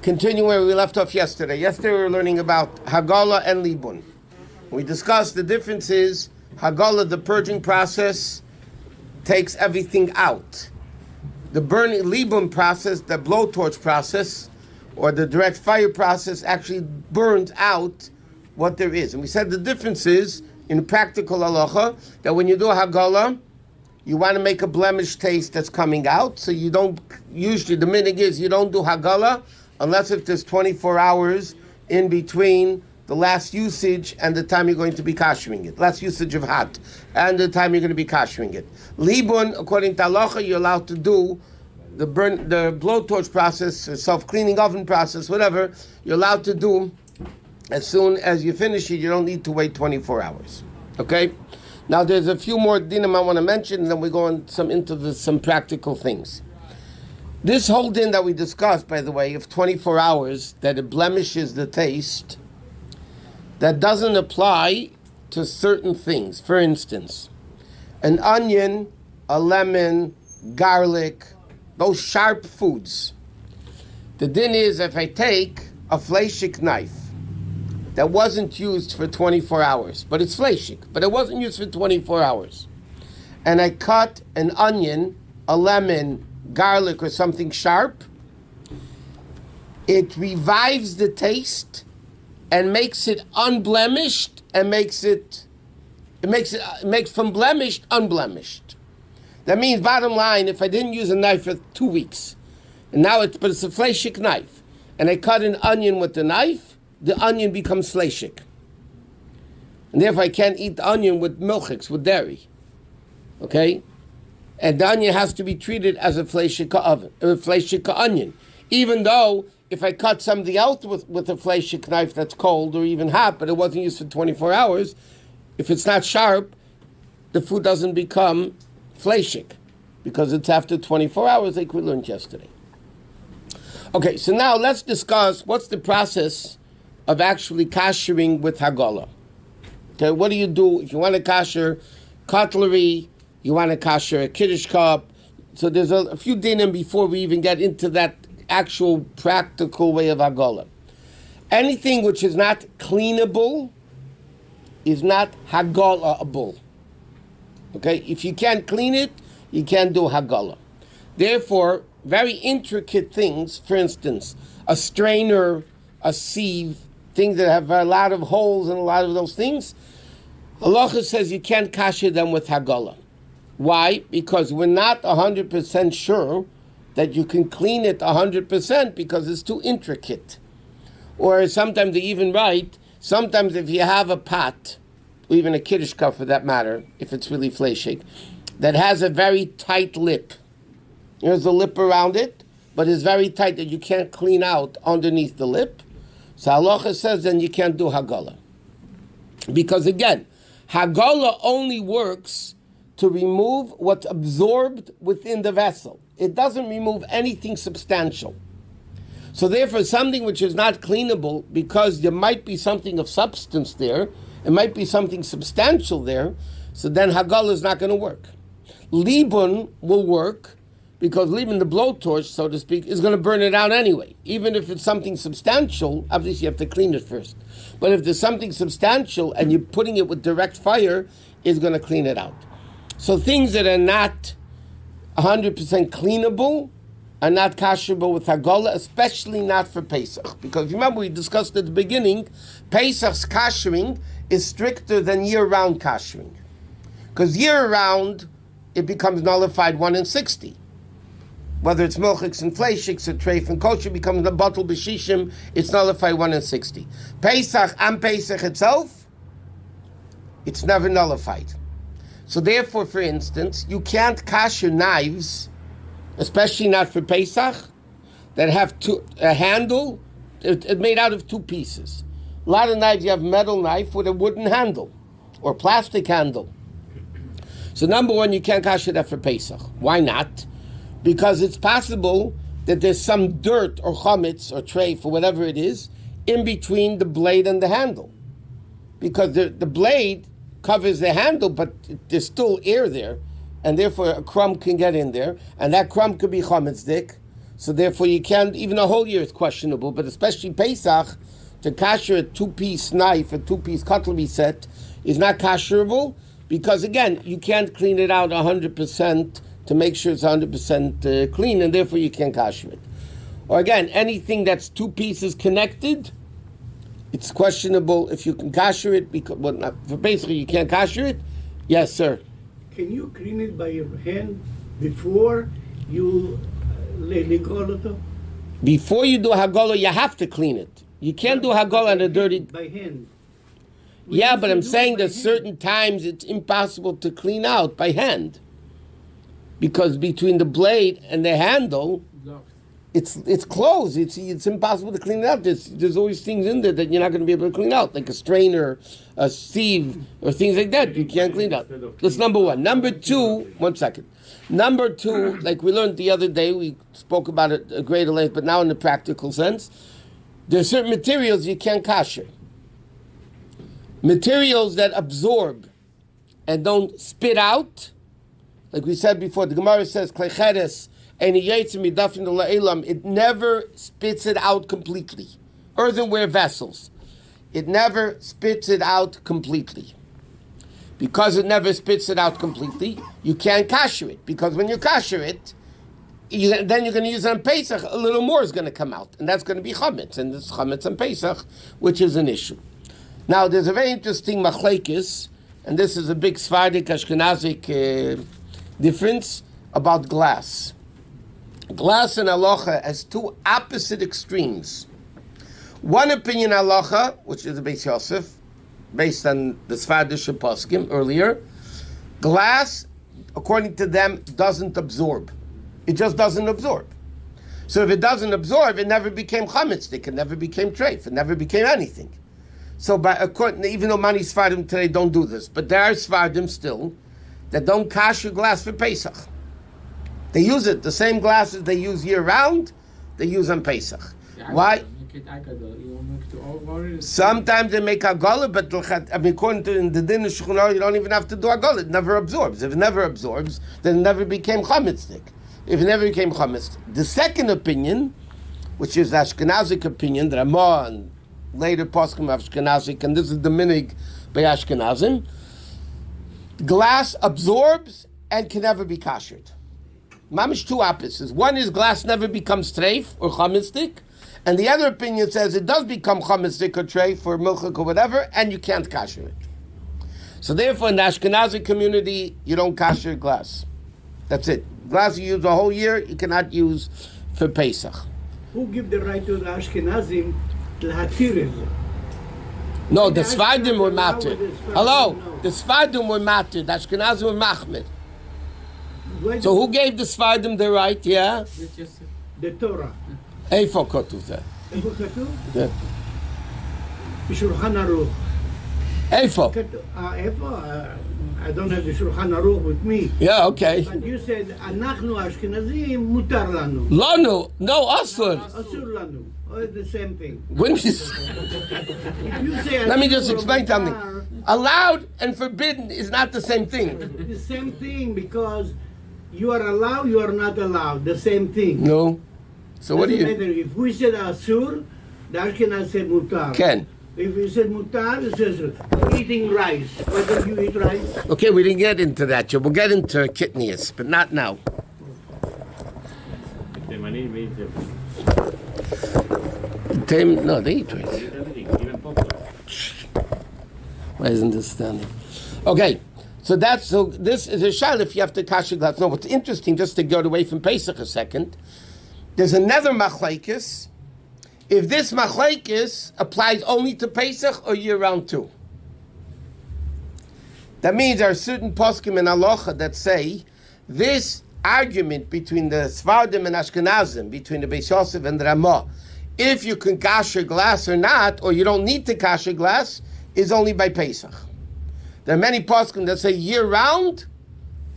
Continue where we left off yesterday. Yesterday we were learning about Hagala and Libun. We discussed the differences. Hagala, the purging process, takes everything out. The burning Libun process, the blowtorch process, or the direct fire process, actually burns out what there is. And we said the difference is, in practical halacha, that when you do Hagala, you want to make a blemish taste that's coming out, so you don't, usually the minhag is you don't do Hagala unless if there's 24 hours in between the last usage and the time you're going to be kashering it. Last usage of hot and the time you're going to be kashering it. Libun, according to halacha, you're allowed to do the blowtorch process, self-cleaning oven process, whatever, you're allowed to do as soon as you finish it. You don't need to wait 24 hours. Okay? Now there's a few more dinim I want to mention, and then we go on into some practical things. This whole din that we discussed, by the way, of 24 hours, that it blemishes the taste, that doesn't apply to certain things. For instance, an onion, a lemon, garlic, those sharp foods. The din is if I take a fleshik knife that wasn't used for 24 hours, but it's fleshik, but it wasn't used for 24 hours, and I cut an onion, a lemon, garlic, or something sharp, it revives the taste and makes it unblemished, and makes from blemished unblemished. That means, bottom line, if I didn't use a knife for 2 weeks, and now it's a fleshik knife, and I cut an onion with the knife, the onion becomes fleshik. And therefore I can't eat the onion with milchiks, with dairy. Okay? And the onion has to be treated as a fleshik onion. Even though if I cut something else with a fleshik knife that's cold or even hot, but it wasn't used for 24 hours, if it's not sharp, the food doesn't become fleshik, because it's after 24 hours, like we learned yesterday. Okay, so now let's discuss what's the process of actually kashering with Hagala. Okay, what do you do if you want to kasher cutlery, you want to kasher a kiddush cup? So there's a few dinim before we even get into that actual practical way of Hagala. Anything which is not cleanable is not Hagala'able. Okay, if you can't clean it, you can't do Hagala. Therefore, very intricate things, for instance, a strainer, a sieve, things that have a lot of holes and a lot of those things, Halachos says you can't kasher them with Hagala. Why? Because we're not 100% sure that you can clean it 100% because it's too intricate. Or sometimes they even write, sometimes if you have a pot, or even a kiddush cup for that matter, if it's really fleshik, that has a very tight lip. There's a lip around it, but it's very tight that you can't clean out underneath the lip. So Halachos says then you can't do Hagala. Because again, Hagala only works to remove what's absorbed within the vessel. It doesn't remove anything substantial. So therefore, something which is not cleanable, because there might be something of substance there, it might be something substantial there, so then Hagala is not going to work. Libun will work, because leaving the blowtorch, so to speak, is going to burn it out anyway. Even if it's something substantial, obviously you have to clean it first. But if there's something substantial and you're putting it with direct fire, it's going to clean it out. So things that are not 100% cleanable are not kasherable with Hagala, especially not for Pesach. Because remember, we discussed at the beginning, Pesach's kashering is stricter than year-round kashering. Because year-round, it becomes nullified 1 in 60. Whether it's milchiks and fleshiks or treif and kosher becomes a bottle b'shishim, it's nullified 1 in 60. Pesach and Pesach itself, it's never nullified. So therefore, for instance, you can't kasher knives, especially not for Pesach, that have a handle, it's made out of 2 pieces. A lot of knives, you have metal knife with a wooden handle or plastic handle. So number one, you can't kasher that for Pesach. Why not? Because it's possible that there's some dirt or chametz or treif or whatever it is in between the blade and the handle. Because the blade covers the handle, but there's still air there, and therefore a crumb can get in there, and that crumb could be chametz dik. So therefore you can't, even a whole year is questionable, but especially Pesach, to kasher a 2-piece knife, a 2-piece cutlery set, is not kasherable, because again, you can't clean it out 100% to make sure it's 100% clean, and therefore you can't kasher it. Or again, anything that's 2 pieces connected, it's questionable if you can kasher it, because for basically you can't kasher it. Yes, sir. Can you clean it by your hand before you legoloto? Before you do hagolo, you have to clean it. You can't do hagolo on a dirty... By hand. Yeah, but I'm saying that certain times it's impossible to clean out by hand. Because between the blade and the handle, it's closed. It's impossible to clean it out. There's always things in there that you're not going to be able to clean out, like a strainer, a sieve, or things like that. You can't clean it out. That's number one. Number two, 1 second. Number two, like we learned the other day, we spoke about it at greater length, but now in the practical sense, there are certain materials you can't kasher. Materials that absorb and don't spit out, like we said before, the Gemara says, it never spits it out completely. Earthenware vessels, it never spits it out completely. Because it never spits it out completely, you can't kasher it. Because when you kasher it, then you're going to use it on Pesach, a little more is going to come out. And that's going to be chametz. And it's chametz on Pesach, which is an issue. Now, there's a very interesting machlekes, and this is a big Sephardic Ashkenazic difference about glass. Glass and halacha has 2 opposite extremes. One opinion halacha, which is the Beis Yosef, based on the Sephardic poskim earlier, glass, according to them, doesn't absorb. It just doesn't absorb. So if it doesn't absorb, it never became chametzik, it never became treif, it never became anything. So even though many Sephardim today don't do this, but there are Sephardim still that don't kasher glass for Pesach. They use it, the same glasses they use year-round, they use on Pesach. Why? Sometimes they make agola, but according to in the din of Shulchan Aruch, you don't even have to do agola. It never absorbs. If it never absorbs, then it never became chametzik. If it never became chametz. The second opinion, which is the Ashkenazic opinion, the Ramah and later poskim of Ashkenazic, and this is the minig by Ashkenazim, glass absorbs and can never be kashered. Mamish 2 opposites. One is glass never becomes treif or chametzik, and the other opinion says it does become chametzik or treif or milchik or whatever, and you can't kasher it. So therefore, in the Ashkenazi community, you don't kasher glass. That's it. Glass you use a whole year, you cannot use for Pesach. Who give the right to the Ashkenazim to hatir it? No, the Sephardim were matir. Hello, the Sephardim were matir. The Ashkenazim were machmir. So who gave the Sephardim the right? Yeah, the Torah. Eifo kotuv that. Eifo kotuv? Yeah. B'Shulchan Aruch. Eifo. Eifo. I don't have the Shulchan Aruch with me. Yeah, okay. But you said, "Anachnu Ashkenazim mutar lanu." Lanu, no, asur. Asur lanu. Oh, it's the same thing. When you If you say let me just explain something. Allowed and forbidden is not the same thing. The same thing, because you are allowed, you are not allowed. The same thing. No. So what do you? Matter. If we said asur, the Ashkenaz said mutar. Ken. If we said mutar, it says eating rice. Why don't you eat rice? Okay, we didn't get into that, Joe. We'll get into kidneys, but not now. No, they eat rice. Why isn't this standing? Okay, so this is a shal if you have to kasher glass. No, what's interesting, just to get away from Pesach a second, there's another machlekes. If this machlekes applies only to Pesach or year-round too. That means there are certain poskim and halacha that say this argument between the Sephardim and Ashkenazim, between the Beis Yosef and the Ramah, if you can kasher glass or not, or you don't need to kasher glass, is only by Pesach. There are many poskim that say year-round,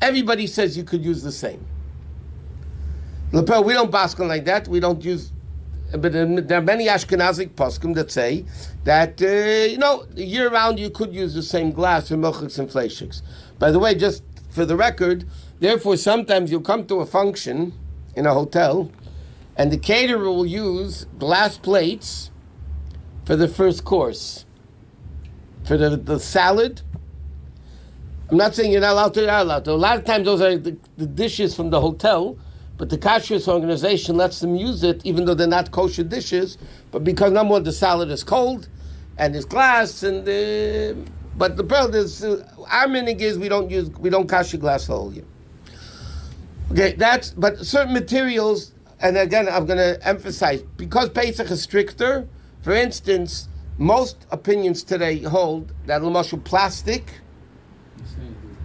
everybody says you could use the same. Lepel, we don't paskin like that. We don't use, but there are many Ashkenazic poskim that say that, year-round you could use the same glass for milchiks and fleishiks. By the way, just for the record, therefore sometimes you'll come to a function in a hotel, And the caterer will use glass plates for the first course. For the salad, I'm not saying you're not allowed to, you're not allowed to. A lot of times those are the dishes from the hotel, but the kashrus organization lets them use it even though they're not kosher dishes, but because number one, the salad is cold, and there's glass, and but the problem is, our minig is we don't kasher glass the whole year. Okay, but certain materials, and again, I'm going to emphasize, because Pesach is stricter, for instance, most opinions today hold that l'mashal plastic,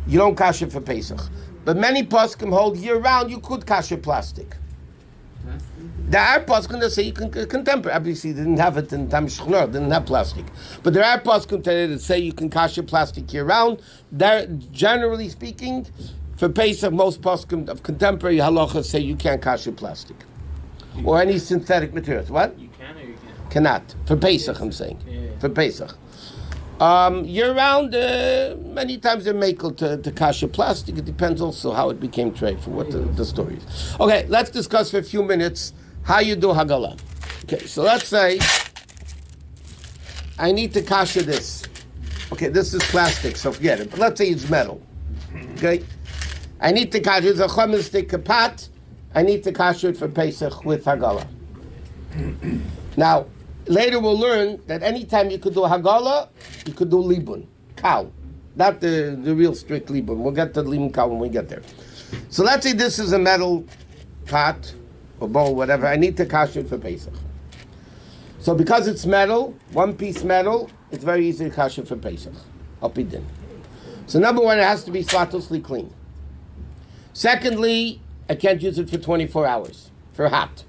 you don't kasher for Pesach. But many poskim hold year-round, you could kasher plastic. There are poskim that say you can contemporary. Obviously, they didn't have it in Tam Shechnor, didn't have plastic. But there are poskim today that say you can kasher plastic year-round. Generally speaking, for Pesach, most poskim of contemporary halachos say you can't kasher plastic. Or any synthetic materials. What? You can or you can't? Cannot. For Pesach, I'm saying. Yeah. For Pesach. Year-round, many times they're makel to kasher plastic. It depends also how it became tray, for what the story is. Okay, let's discuss for a few minutes how you do Haggalah. Okay, so let's say I need to kasher this. Okay, this is plastic, so forget it. But let's say it's metal. Okay? I need to kasher, it's a chomer stick kapat. I need to kasher it for Pesach with Haggalah. Now, later we'll learn that anytime you could do Haggalah, you could do Libun, cow. Not the real strict Libun. We'll get to Libun cow when we get there. So let's say this is a metal pot or bowl, whatever. I need to kasher it for Pesach. So because it's metal, one piece metal, it's very easy to kasher for Pesach. Alpidin. So number one, it has to be spotlessly clean. Secondly, I can't use it for 24 hours, for hot.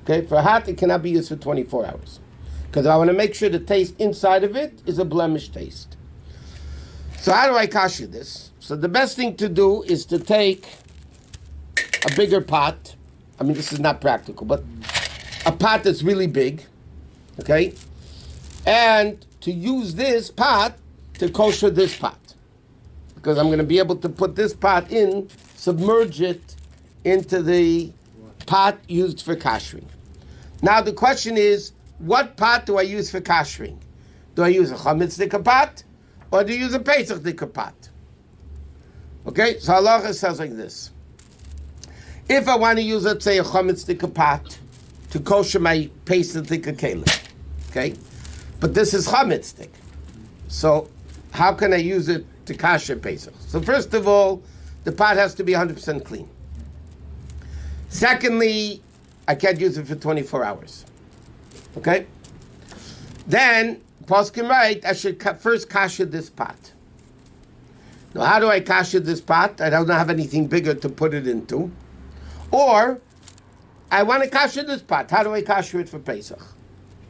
Okay, for hot, it cannot be used for 24 hours. Because I want to make sure the taste inside of it is a blemished taste. So how do I kasher this? So the best thing to do is to take a bigger pot. I mean, this is not practical, but a pot that's really big, okay? And to use this pot to kosher this pot. Because I'm going to be able to put this pot in, submerge it into the pot used for kashering. Now the question is, what pot do I use for kashering? Do I use a chametz pot, or do I use a Pesach pot? Okay, so halacha says like this. If I want to use, let's say, a chametz pot to kosher my Pesach kelim, okay? But this is chametz. So how can I use it to kasher Pesach? So first of all, the pot has to be 100% clean. Secondly, I can't use it for 24 hours. Okay? Then, poskim right, I should first kasher this pot. Now, how do I kasher this pot? I don't have anything bigger to put it into. Or, I want to kasher this pot. How do I kasher it for Pesach?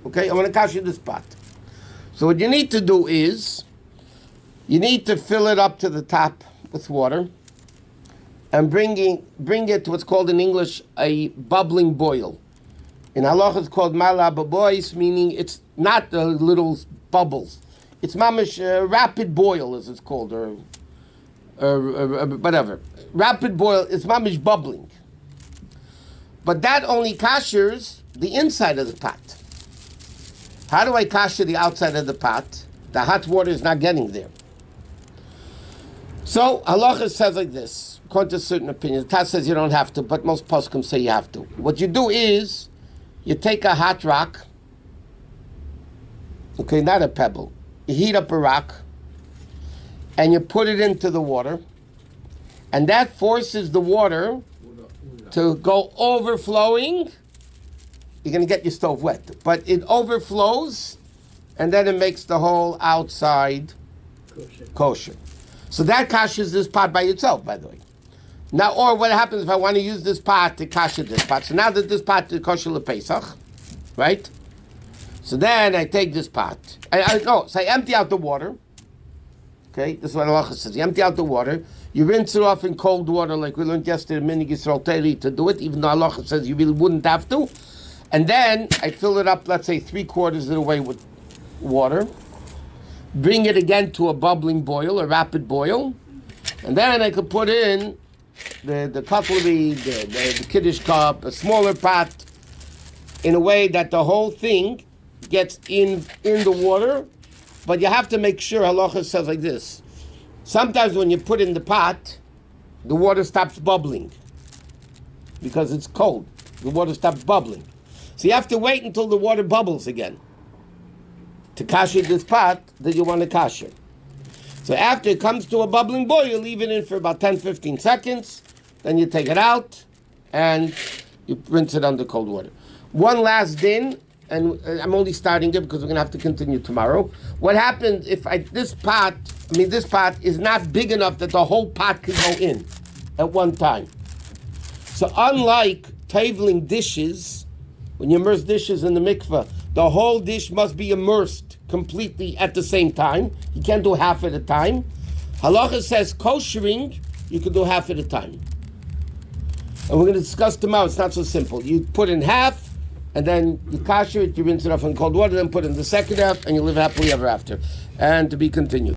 Okay, I want to kasher this pot. So what you need to do is, you need to fill it up to the top with water, and bring it to what's called in English a bubbling boil. In Halachos it's called mala babois, meaning it's not the little bubbles. It's mamish rapid boil, as it's called, or whatever. Rapid boil is mamish bubbling. But that only kashers the inside of the pot. How do I kasher the outside of the pot? The hot water is not getting there. So Halachos says like this. According to certain opinions, Taz says you don't have to, but most poskim say you have to. What you do is, you take a hot rock, okay, not a pebble. You heat up a rock, and you put it into the water, and that forces the water to go overflowing. You're going to get your stove wet, but it overflows, and then it makes the whole outside kosher. So that kashers this pot by itself, by the way. Now, or what happens if I want to use this pot to kasher this pot? So now that this pot is kosher lePesach, right? So then I take this pot. So I empty out the water. Okay, this is what Halachos says. You empty out the water. You rinse it off in cold water, like we learned yesterday, Minig Yisrael Teiri, to do it, even though Halachos says you really wouldn't have to. And then I fill it up, let's say 3/4 of the way with water. Bring it again to a bubbling boil, a rapid boil. And then I could put in the cutlery, the kiddush cup, a smaller pot, in a way that the whole thing gets in the water. But you have to make sure, Halachos says like this. Sometimes when you put in the pot, the water stops bubbling because it's cold. The water stops bubbling. So you have to wait until the water bubbles again to kasher this pot that you want to kasher. So after it comes to a bubbling boil, you leave it in for about 10-15 seconds. Then you take it out and you rinse it under cold water. One last din, and I'm only starting it because we're going to have to continue tomorrow. What happens if this pot is not big enough that the whole pot can go in at one time. So unlike taveling dishes, when you immerse dishes in the mikveh, the whole dish must be immersed completely at the same time. You can't do half at a time. Halachos says kashering, you can do half at a time. And we're going to discuss tomorrow. It's not so simple. You put in half, and then you kasher it, you rinse it off in cold water, then put in the second half, and you live happily ever after. And to be continued.